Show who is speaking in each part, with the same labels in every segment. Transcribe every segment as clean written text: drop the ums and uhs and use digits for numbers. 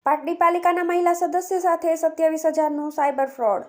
Speaker 1: પાટડી પાલિકાના મહિલા સદસ્ય સાથે 27,000નું સાયબર ફ્રોડ.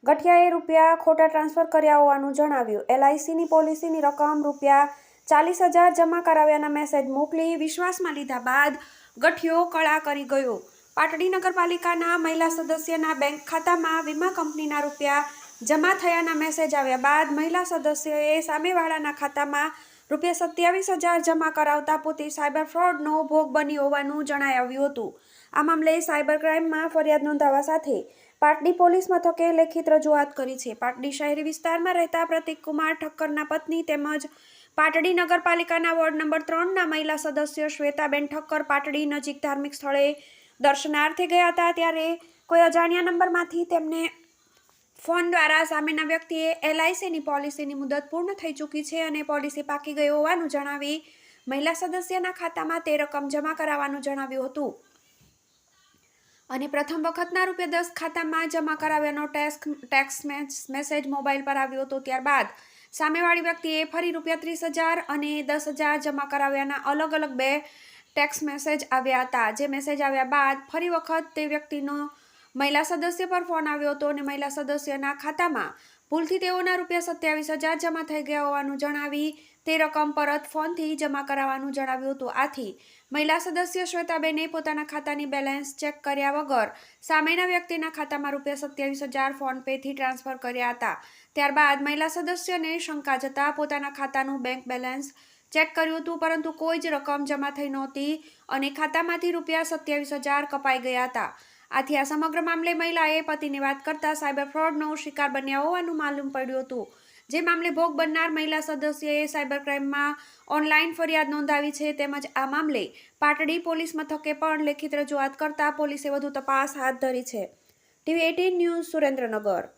Speaker 1: ગઠિયાએ રૂપિયા ખોટા ટ્રાન્સફર કર્યા હોવાનું જણાવ્યું. LICની પોલિસીની રકમ રૂપિયા 40,000 જમા કરાવ્યાના મેસેજ મોકલી વિશ્વાસમાં લીધા બાદ ગઠિયો કળા કરી ગયો. પાટડી નગરપાલિકાના મહિલા સદસ્યના બેંક ખાતામાં વીમા કંપનીના રૂપિયા જમા થયાના મેસેજ આવ્યા બાદ મહિલા સદસ્યએ સામેવાળાના ખાતામાં રૂપિયા 27,000 જમા કરાવતા પોતે સાયબર ફ્રોડનો ભોગ બની હોવાનું જણાઈ આવ્યું હતું. આ મામલે સાયબર ક્રાઇમમાં ફરિયાદ નોંધાવવા સાથે પાટડી પોલીસ મથકે લેખિત રજૂઆત કરી છે. પાટડી શહેરી વિસ્તારમાં રહેતા પ્રતિકકુમાર ઠક્કરના પત્ની તેમજ પાટડી નગરપાલિકાના વોર્ડ નંબર 3ના મહિલા સદસ્ય શ્વેતાબેન ઠક્કર પાટડી નજીક ધાર્મિક સ્થળે દર્શનાર્થે ગયા હતા. ત્યારે કોઈ અજાણ્યા નંબરમાંથી તેમને ફોન દ્વારા સામેના વ્યક્તિએ LICની પોલિસીની મુદત પૂર્ણ થઈ ચૂકી છે અને પોલિસી પાકી ગઈ હોવાનું જણાવી મહિલા સદસ્યના ખાતામાં તે રકમ જમા કરાવવાનું જણાવ્યું હતું અને પ્રથમ વખતના રૂપિયા 10 ખાતામાં જમા કરાવ્યાનો ટેક્સ મેસેજ મોબાઈલ પર આવ્યો હતો. ત્યારબાદ સામેવાળી વ્યક્તિએ ફરી રૂપિયા 30,000 અને 10,000 જમા કરાવ્યાના અલગ અલગ બે ટેક્સ મેસેજ આવ્યા હતા. જે મેસેજ આવ્યા બાદ ફરી વખત તે વ્યક્તિનો મહિલા સદસ્ય પર ફોન આવ્યો હતો અને મહિલા સદસ્યના ખાતામાં ભૂલથી તેઓના રૂપિયા 27,000 જમા થઈ ગયા હોવાનું જણાવી તે રકમ પરત ફોનથી જમા કરાવવાનું જણાવ્યું હતું. આથી મહિલા સદસ્ય શ્વેતાબેને પોતાના ખાતાની બેલેન્સ ચેક કર્યા વગર સામેના વ્યક્તિના ખાતામાં રૂપિયા 27,000 ફોન પેથી ટ્રાન્સફર કર્યા હતા. ત્યારબાદ મહિલા સદસ્યને શંકા જતા પોતાના ખાતાનું બેંક બેલેન્સ ચેક કર્યું હતું, પરંતુ કોઈ જ રકમ જમા થઈ નહોતી અને ખાતામાંથી રૂપિયા 27,000 કપાઈ ગયા હતા. આથી આ સમગ્ર મામલે મહિલાએ પતિની વાત કરતા સાયબર ફ્રોડનો શિકાર બન્યા હોવાનું માલુમ પડ્યું હતું. જે મામલે ભોગ બનનાર મહિલા સદસ્યએ સાયબર ક્રાઇમમાં ઓનલાઈન ફરિયાદ નોંધાવી છે. તેમજ આ મામલે પાટડી પોલીસ મથકે પણ લેખિત રજૂઆત કરતા પોલીસે વધુ તપાસ હાથ ધરી છે. TV18 news, Surendranagar.